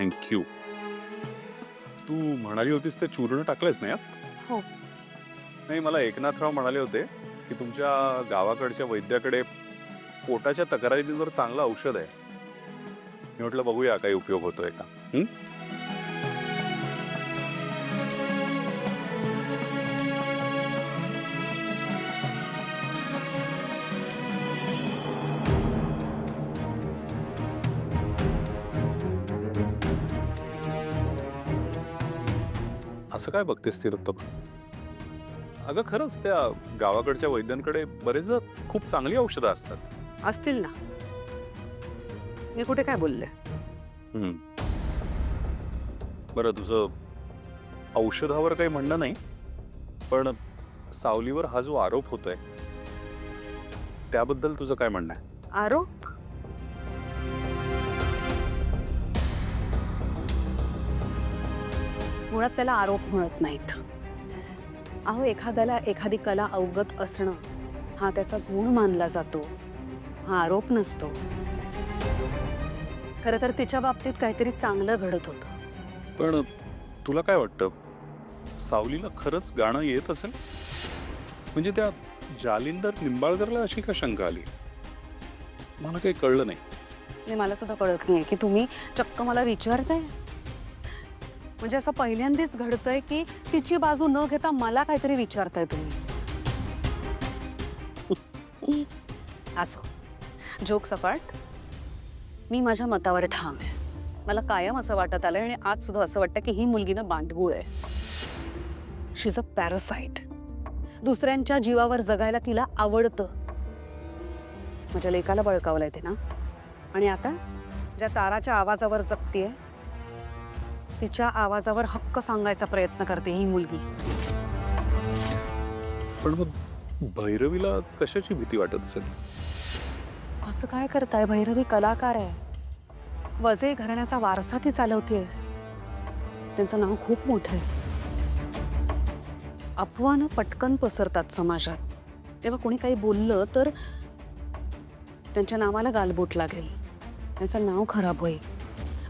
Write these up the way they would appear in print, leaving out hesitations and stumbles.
Thank you. तू म्हणाली होतीस ते चूर्ण टाकलंयस ना यात? हो. नाही, मला एकनाथराव म्हणाले होते की तुमच्या गावाकडच्या वैद्याकडे पोटाच्या तक्रारींवर चांगलं औषध आहे. मी म्हटलं बघूया काही उपयोग होतोय का. असं काय बघतेस ती रत्तम? अगं खरंच त्या गावाकडच्या वैद्यांकडे बरेचदा खूप चांगली औषधं असतात. असतील ना. मी कुठे काय बोलले? बरं, तुझं औषधावर काही म्हणणं नाही, पण सावलीवर हा जो आरोप होतोय त्याबद्दल तुझं काय म्हणणं आहे? आरोप? मुळात त्याला आरोप म्हणत नाहीत. अहो, एखाद्याला एखादी कला अवगत असणं हा त्याचा गुण मानला जातो, हा आरोप नसतो. खरं तर तिच्या बाबतीत काहीतरी चांगलं घडत होतं. पण तुला काय वाटतं, सावलीला खरंच गाणं येत असेल? म्हणजे त्या जालिंदर निंबाळकरला अशी का शंका आली? मला काही कळलं नाही. आणि मला सुद्धा कळत नाही की तुम्ही चक्क मला विचारताय. म्हणजे असं पहिल्यांदाच घडतंय की तिची बाजू न घेता मला काहीतरी विचारताय तुम्ही. असो, जोक सपाट. मी माझ्या मतावर ठाम आहे. मला कायम असं वाटत आलंय आणि आज सुद्धा असं वाटतं की ही मुलगी ना बांडगुळ आहे. शी इज अ पॅरासाइट. दुसऱ्यांच्या जीवावर जगायला तिला आवडतं. माझ्या लेकाला बळकावलंय ते ना. आणि आता ज्या ताराच्या आवाजावर जगतीये तिच्या आवाजावर हक्क सांगायचा प्रयत्न करते ही मुलगी. पण मग भैरवीला कशाची भीती वाटत असेल? असं काय करताय? भैरवी कलाकार आहे. वजे घराण्याचा वारसा ती चालवते. त्यांचं नाव खूप मोठं आहे. अफवानं पटकन पसरतात समाजात. तेव्हा कोणी काही बोललं तर त्यांच्या नावाला गालबोट लागेल, त्यांचं नाव खराब होईल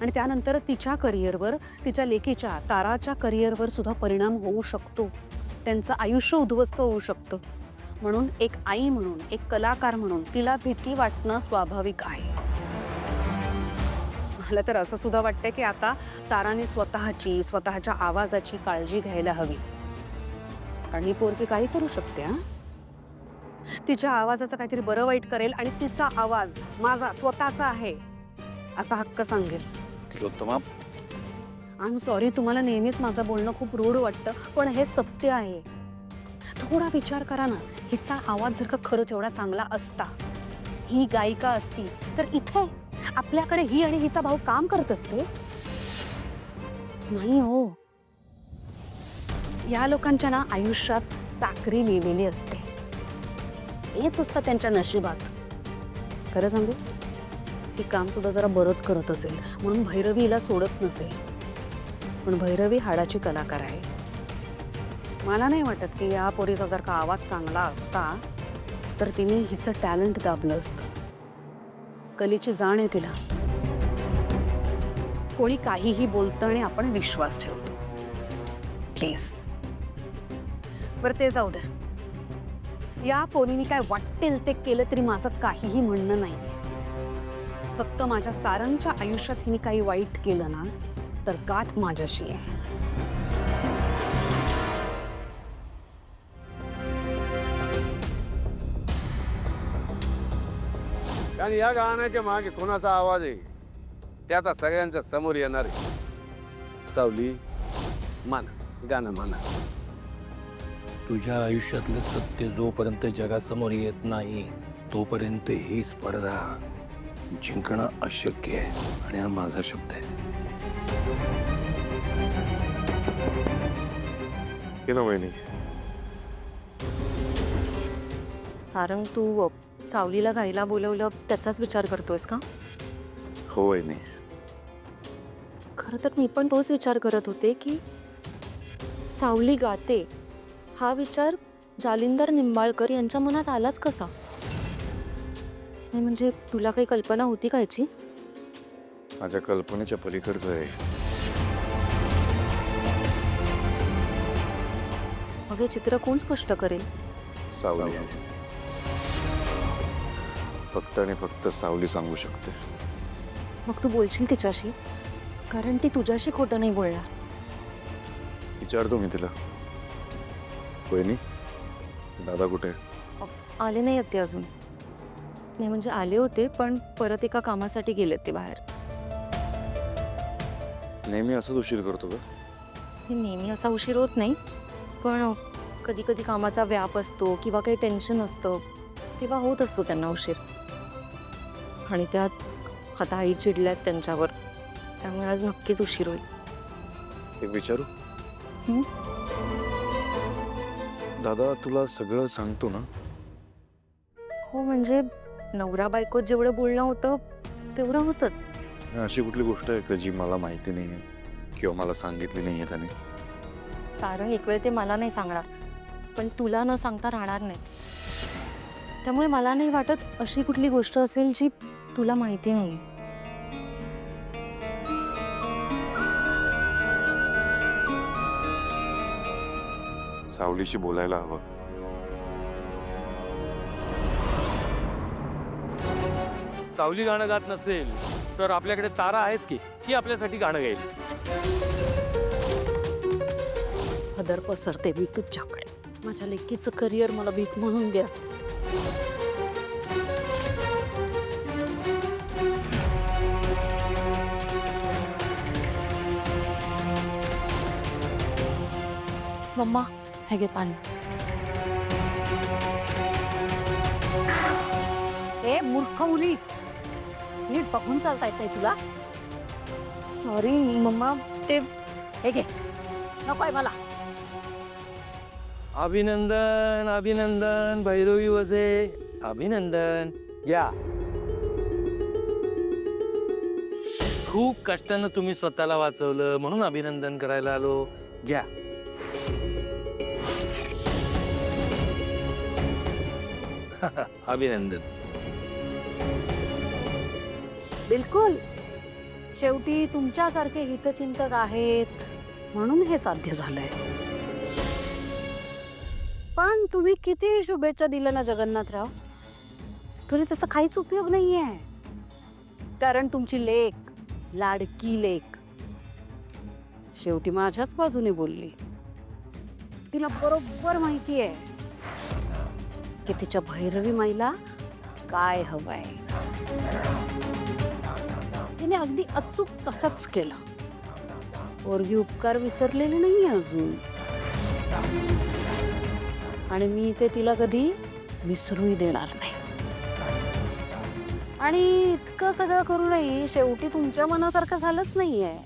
आणि त्यानंतर तिच्या करिअरवर, तिच्या लेकीच्या ताराच्या करिअरवर सुद्धा परिणाम होऊ शकतो. त्यांचं आयुष्य उद्ध्वस्त होऊ शकतं. म्हणून एक आई म्हणून, एक कलाकार म्हणून तिला भीती वाटणं स्वाभाविक आहे. मला तर असं सुद्धा वाटतं की आता ताराने स्वतःच्या आवाजाची काळजी घ्यायला हवी. कारण ही पोरगी काही करू शकते. तिच्या आवाजाचं काहीतरी बरं वाईट करेल आणि तिचा आवाज माझा स्वतःचा आहे असा हक्क सांगेल. आय एम सॉरी, तुम्हाला नेहमीच माझं बोलणं खूप रूढ वाटतं, पण हे सत्य आहे. थोडा विचार करा ना. हिचा आवाज जर का खरंच एवढा चांगला असता, ही गायिका असती, तर इथे आपल्याकडे ही आणि हिचा भाऊ काम करत असते? नाही हो. या लोकांच्या ना आयुष्यात चाकरी लिहिलेली असते. हेच असतं त्यांच्या नशिबात. खरं सांगू, ही काम सुद्धा जरा बरंच करत असेल म्हणून भैरवी हिला सोडत नसेल. पण भैरवी हाडाची कलाकार आहे. मला नाही वाटत की या पोरीचा जर का आवाज चांगला असता तर तिने हिचं टॅलेंट दाबलं असतं. कलेची जाण आहे तिला. कोणी काहीही बोलतं आणि आपण विश्वास ठेवतो. प्लीज. बरं, ते जाऊ द्या. या पोरीने काय वाटेल ते केलं तरी माझं काहीही म्हणणं नाही. फक्त माझ्या सारंगच्या आयुष्यात हिने काही वाईट केलं ना तर गाठ माझ्याशी आहे. कारण या गाण्याच्या मागे कोणाचा आवाज आहे ते आता सगळ्यांच्या समोर येणार आहे. सावली, माना गाणं माना. तुझ्या आयुष्यातलं सत्य जोपर्यंत जगासमोर येत नाही तोपर्यंत ही स्पर्धा जिंकणं अशक्य आहे. आणि हा माझा शब्द आहे. वहिनी, सारंग, तू सावलीला गायला बोलवलं त्याचाच विचार करतोयस का? हो वहिनी. खरं तर मी पण तोच विचार करत होते की सावली गाते हा विचार जालिंदर निंबाळकर यांच्या मनात आलाच कसा? नाही म्हणजे तुला काही कल्पना होती का याची? माझ्या कल्पनेच्या पलीकडचं आहे. मग हे चित्र कोण स्पष्ट करेल? सावली. फक्त आणि फक्त सावली सांगू शकते. मग तू बोलशील तिच्याशी, कारण ती तुझ्याशी खोटं नाही बोलणार. विचारतो मी तिला. वहिनी, दादा कुठे? आले नाही आहेत ते अजून. नाही म्हणजे आले होते, पण परत एका कामासाठी गेलेत ते बाहेर. नेहमी असंच उशीर करतो का? हे नेहमी असा उशीर होत नाही, पण कधी कधी कामाचा व्याप असतो किंवा काही टेन्शन असतं, तेव्हा होत असतो त्यांना उशीर. आणि त्यात आता आई चिडल्यात त्यांच्यावर, त्यामुळे आज नक्कीच उशीर होईल. एक विचारू? हं? दादा तुला सगळं सांगतो ना? हो, म्हणजे नवरा बायकोत जेवढं बोलणं होतं तेवढं होतंच. अशी कुठली गोष्ट आहे का जी मला माहिती नाही आहे किंवा मला सांगितली नाही आहे त्याने? सारंग एक वेळ ते मला नाही सांगणार, पण तुला न सांगता राहणार नाही. त्यामुळे मला नाही वाटत अशी कुठली गोष्ट असेल जी तुला माहिती नाही. सावलीशी बोलायला हवं. सावली गाणं गात नसेल तर आपल्याकडे तारा आहेच की, ती आपल्यासाठी गाणं गाईल. पदर पसरते मी तुझ्याकडे. माझ्या लेकीचं करिअर मला भीक म्हणून द्या. मम्मा, हे घे पाणी. ए मूर्ख मुली, नीट बघून चालता येत नाही तुला? सॉरी मम्मा, ते हे घे, नकोय मला. अभिनंदन अभिनंदन भैरवी वजे, अभिनंदन. या, खूप कष्टानं तुम्ही स्वतःला वाचवलं म्हणून अभिनंदन करायला आलो. घ्या. अभिनंदन. बिलकुल. शेवटी तुमच्यासारखे हितचिंतक आहेत म्हणून हे साध्य झालंय. पण तुम्ही किती शुभेच्छा दिल्या ना जगन्नाथराव, तरी त्याचा काहीच उपयोग नाहीये. कारण तुमची लेक, लाडकी लेक, शेवटी माझ्याच बाजूने बोलली. तिला बरोबर माहिती आहे की तिच्या भैरवी माईला काय हवंय. तिने अगदी अचूक तसंच केलं. पोरगी उपकार विसरलेले नाहीये अजून, आणि मी ते तिला कधी विसरूही देणार नाही. आणि इतकं सगळं करूनही शेवटी तुमच्या मनासारखं झालंच नाहीये.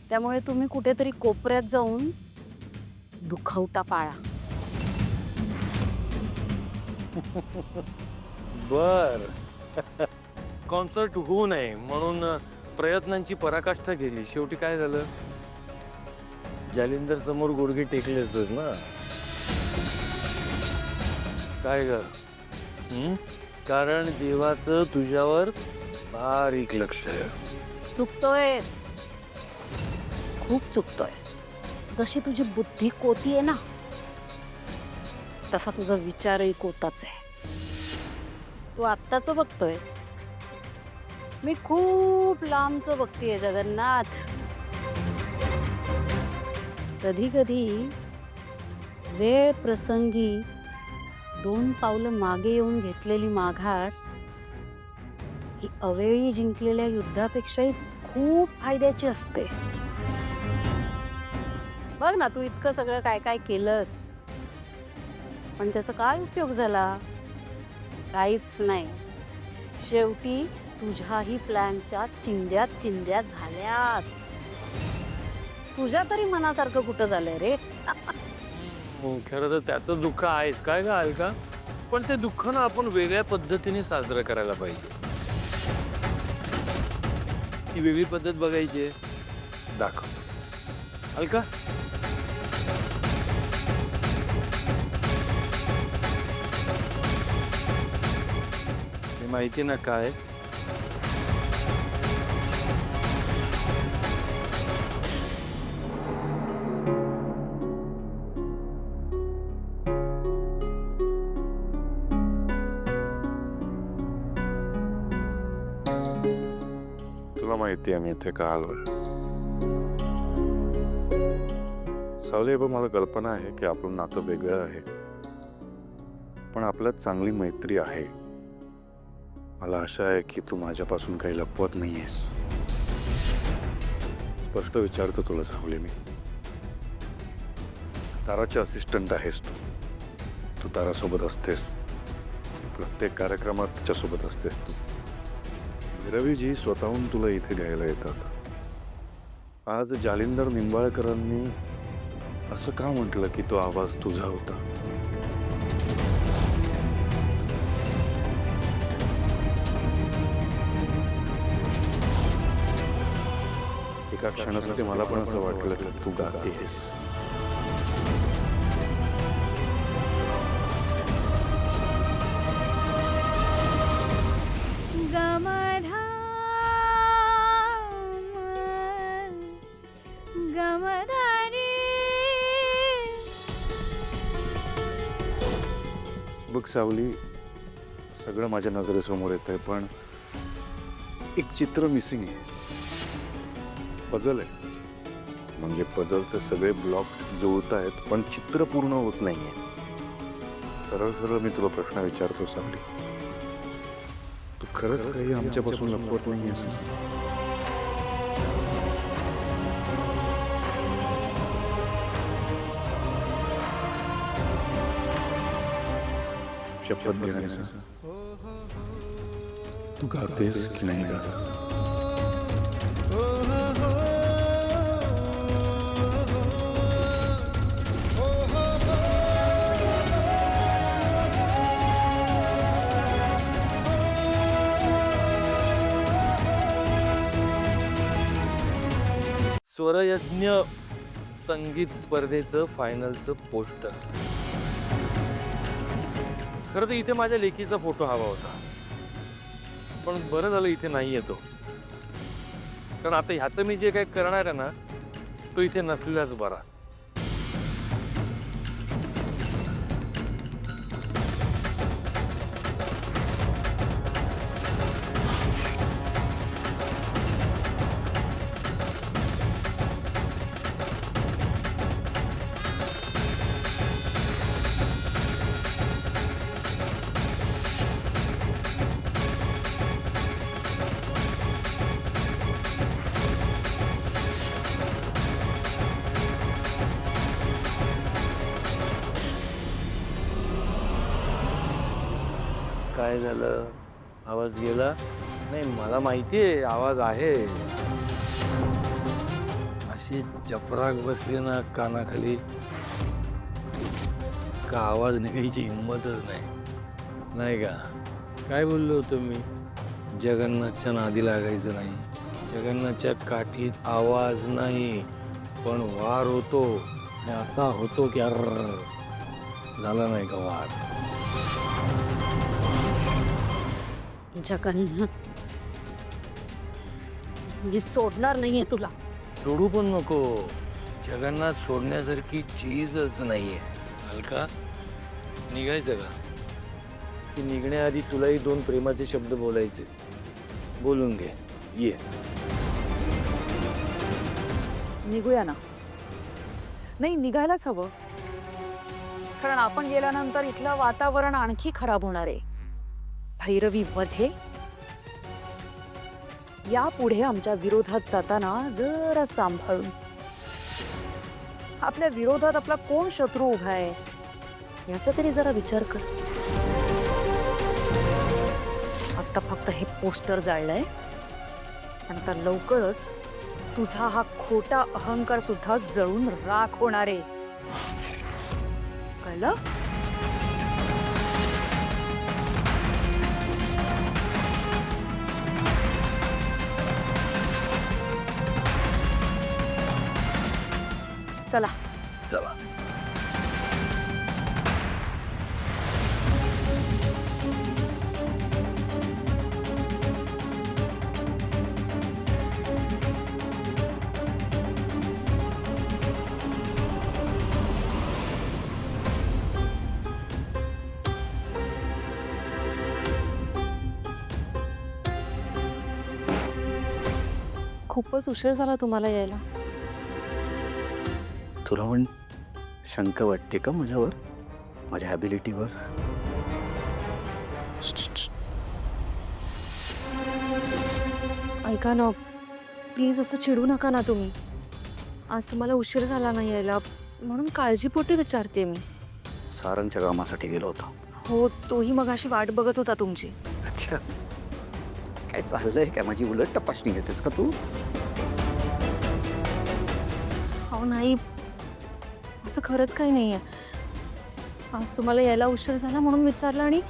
त्यामुळे तुम्ही कुठेतरी कोपऱ्यात जाऊन दुखवटा पाळा. बर. कॉन्सर्ट होऊ नये म्हणून प्रयत्नांची पराकाष्ठा केली. शेवटी काय झालं? जालिंदर समोर गुडघे टेकलेच ना. काय ग? कारण देवाचं तुझ्यावर बारीक लक्ष आहे. चुकतोयस, खूप चुकतोयस. जशी तुझी बुद्धी कोती आहे ना, तसा तुझा विचारही कोताच आहे. तू आत्ताच बघतोयस, मी खूप लांबचं बघतीये जगन्नाथ. कधी कधी वेळ प्रसंगी 2 पावलं मागे येऊन घेतलेली माघार ही अवेळी जिंकलेल्या युद्धापेक्षाही खूप फायद्याची असते. बघ ना, तू इतकं सगळं काय काय केलंस, पण त्याचा काय उपयोग झाला? काहीच नाही. शेवटी तुझ्याही प्लॅनच्या चिंध्या झाल्याच. तुझ्या तरी मनासारखं कुठं झालंय रे? खरं तर त्याचं दुःख आहेच काय ग अलका, पण ते दुःख ना आपण वेगळ्या पद्धतीने साजरं करायला पाहिजे. ही वेगळी पद्धत बघायची. दाखव अलका. हे माहिती ना काय? तुला माहिती आहे मी इथे का आलोय. सावली, बघ मला कल्पना आहे की आपलं नातं वेगळं आहे, पण आपल्यात चांगली मैत्री आहे. मला आशा आहे की तू माझ्यापासून काही लपवत नाहीयेस. स्पष्ट विचारतो तुला सावली मी. ताराचे असिस्टंट आहेस तू. तू तारासोबत असतेस, प्रत्येक कार्यक्रमात तिच्यासोबत असतेस तू. भैरवीजी स्वतःहून तुला इथे घ्यायला येतात. आज जालिंदर निंबाळकरांनी असं का म्हटलं की तो आवाज तुझा होता? एका क्षणासाठी मला पण असं वाटलं की तू गातेस. बघ सावली, सगळं माझ्या नजरेसमोर येत आहे, पण एक चित्र मिसिंग आहे. पझल आहे, म्हणजे पझलचे सगळे ब्लॉक्स जुळत आहेत पण चित्र पूर्ण होत नाहीये. सरळ सरळ मी तुला प्रश्न विचारतो सावली, तू खरंच काही आमच्यापासून लपवत नाहीयेस? शपथ घेण्याचा तू गातेस की नाही गात? स्वरयज्ञ संगीत स्पर्धेचं फायनलचं पोस्टर. खरं तर इथे माझ्या लेकीचा फोटो हवा होता, पण बरं झालं इथे नाही येतो. कारण आता ह्याचं मी जे काही करणार आहे ना, तो इथे नसलेलाच बरा. काय झालं? आवाज गेला? नाही, मला माहिती आहे आवाज आहे. अशी चपराक बसली ना कानाखाली का आवाज निघायची हिंमतच नाही, नाही का? काय बोललो होतो मी? जगन्नाथच्या नादी लागायचं नाही. जगन्नाथच्या काठीत आवाज नाही पण वार होतो, आणि असा होतो की अर्र झाला नाही का वार. जगन्नाथ, मी सोडणार नाहीये तुला. सोडू पण नको. जगन्नाथ सोडण्यासारखी चीजच नाहीये. हलका निघायचं का? की निघण्याआधी तुलाही दोन प्रेमाचे शब्द बोलायचे. बोलून घे. ये. निघूया ना. नाही, निघायलाच हवं, कारण आपण गेल्यानंतर इथलं वातावरण आणखी खराब होणार आहे. भैरवी वझे, यापुढे आमच्या विरोधात जाताना जरा सांभाळून. आपल्या विरोधात आपला कोण शत्रू उभा आहे याचा तरी जरा विचार कर. आता फक्त हे पोस्टर जाळलंय, पण आता लवकरच तुझा हा खोटा अहंकार सुद्धा जळून राख होणार आहे. कळलं? चला. चला. खूपच उशीर झाला तुम्हाला यायला. तुला पण शंका वाटते का माझ्यावर, माझ्या ॲबिलिटीवर? ऐका ना, प्लीज असं चिडू नका ना तुम्ही. आज तुम्हाला उशीर झाला नाही यायला म्हणून काळजीपोटी विचारते मी. सारंगच्या कामासाठी गेलो होतो. हो, तोही मगाशी वाट बघत होता तुमची. अच्छा, काय चाललंय काय? माझी उलट तपासणी घेतेस का तू? हो नाही, असं खरंच काही नाही आहे. आज तुम्हाला यायला उशीर झाला म्हणून विचारलं आणि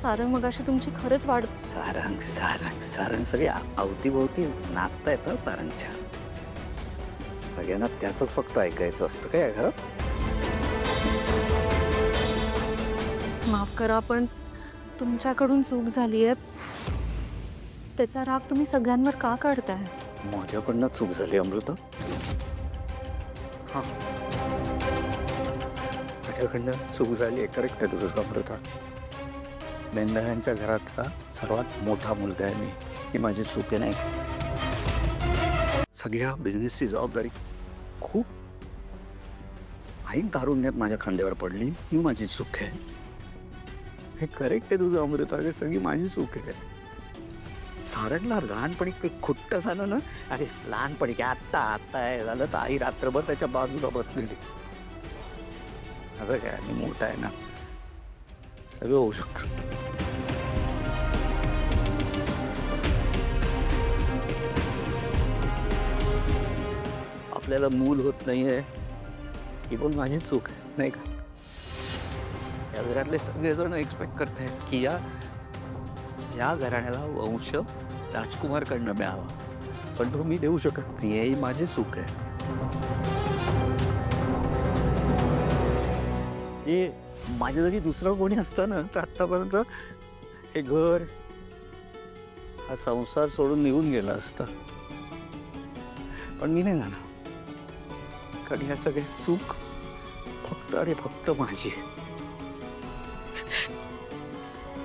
सारंग मगाशी तुमची खरंच वाट. सारंग सारंग सारंग सगळे अवतीभोवती नाचतायत ना सारंगच्या. सगळ्यांना त्याच फक्त ऐकायचं असतं काय या घरात? माफ करा, पण तुमच्याकडून चूक झाली आहे. त्याचा राग तुम्ही सगळ्यांवर का काढताय? माझ्याकडनं चूक झाली अमृता. हां, माझ्याकडनं चूक झाली आहे. करेक्ट आहे तुझं अमृता. बेंदळ्यांच्या घरातला सर्वात मोठा मुलगा आहे मी. ही माझी चूक आहे नाही. सगळ्या बिझनेसची जबाबदारी खूप ऐक तारुण्यात माझ्या खांद्यावर पडली. ही माझी चूक आहे. हे करेक्ट आहे तुझं अमृता. हे सगळी माझी चूक आहे. सारंगला लहानपणी काही खुट्ट झालं ना, अरे लहानपणी काय आत्ता आत्ता आहे झालं तर आई रात्रभर त्याच्या बाजूला बसलेली. असं काय, मी मोठा आहे ना, सगळं होऊ शकतं. आपल्याला मूल होत नाहीये ही पण माझी चूक आहे नाही का? या घरातले सगळेजण एक्सपेक्ट करतायत की या घराण्याला वंश राजकुमारकडनं मिळावा, पण तो मी देऊ शकत नाही. ही माझी चूक आहे. हे माझ्या जागी दुसरं कोणी असतं ना तर आत्तापर्यंत हे घर हा संसार सोडून निघून गेला असता. पण मी नाही जाणार, कारण ह्या सगळ्या चूक फक्त आणि फक्त माझी आहे.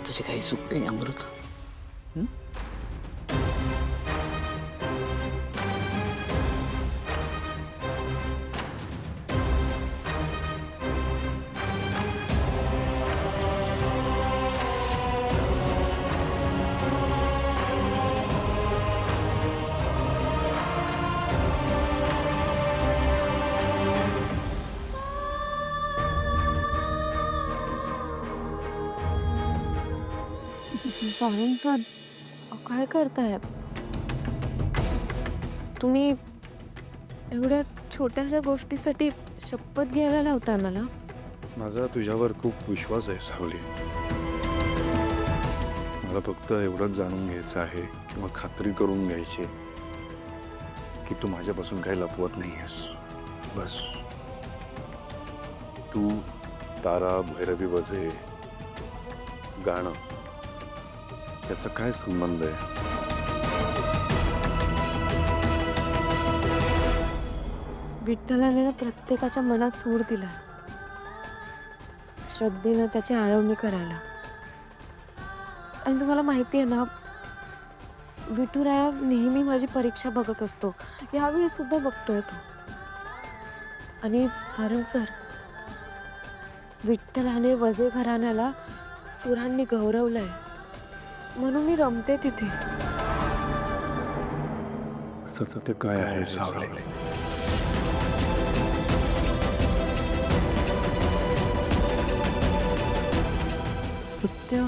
तुझी काही चूक नाही अमृता. सारंग सर, काय करताय तुम्ही? एवढ्या छोट्याशा गोष्टीसाठी शपथ घ्यायला लावताय मला? माझा तुझ्यावर खूप विश्वास आहे सावली. मला फक्त एवढंच जाणून घ्यायचं आहे किंवा खात्री करून घ्यायची की तू माझ्यापासून काही लपवत नाही आहेस. बस. तू, तारा, भैरवी वजे, गाणं त्याचा काय संबंध आहे? विठ्ठलाने ना प्रत्येकाच्या मनात सूर दिला, श्रद्धेनं त्याची आळवणी करायला. आणि तुम्हाला माहिती आहे ना, विठुराया नेहमी माझी परीक्षा बघत असतो. यावेळी सुद्धा बघतोय तो. आणि सारंग सर, विठ्ठलाने वजे घराण्याला सुरांनी गौरवलंय म्हणून मी रमते तिथे. सत्य काय आहे सावली? सत्य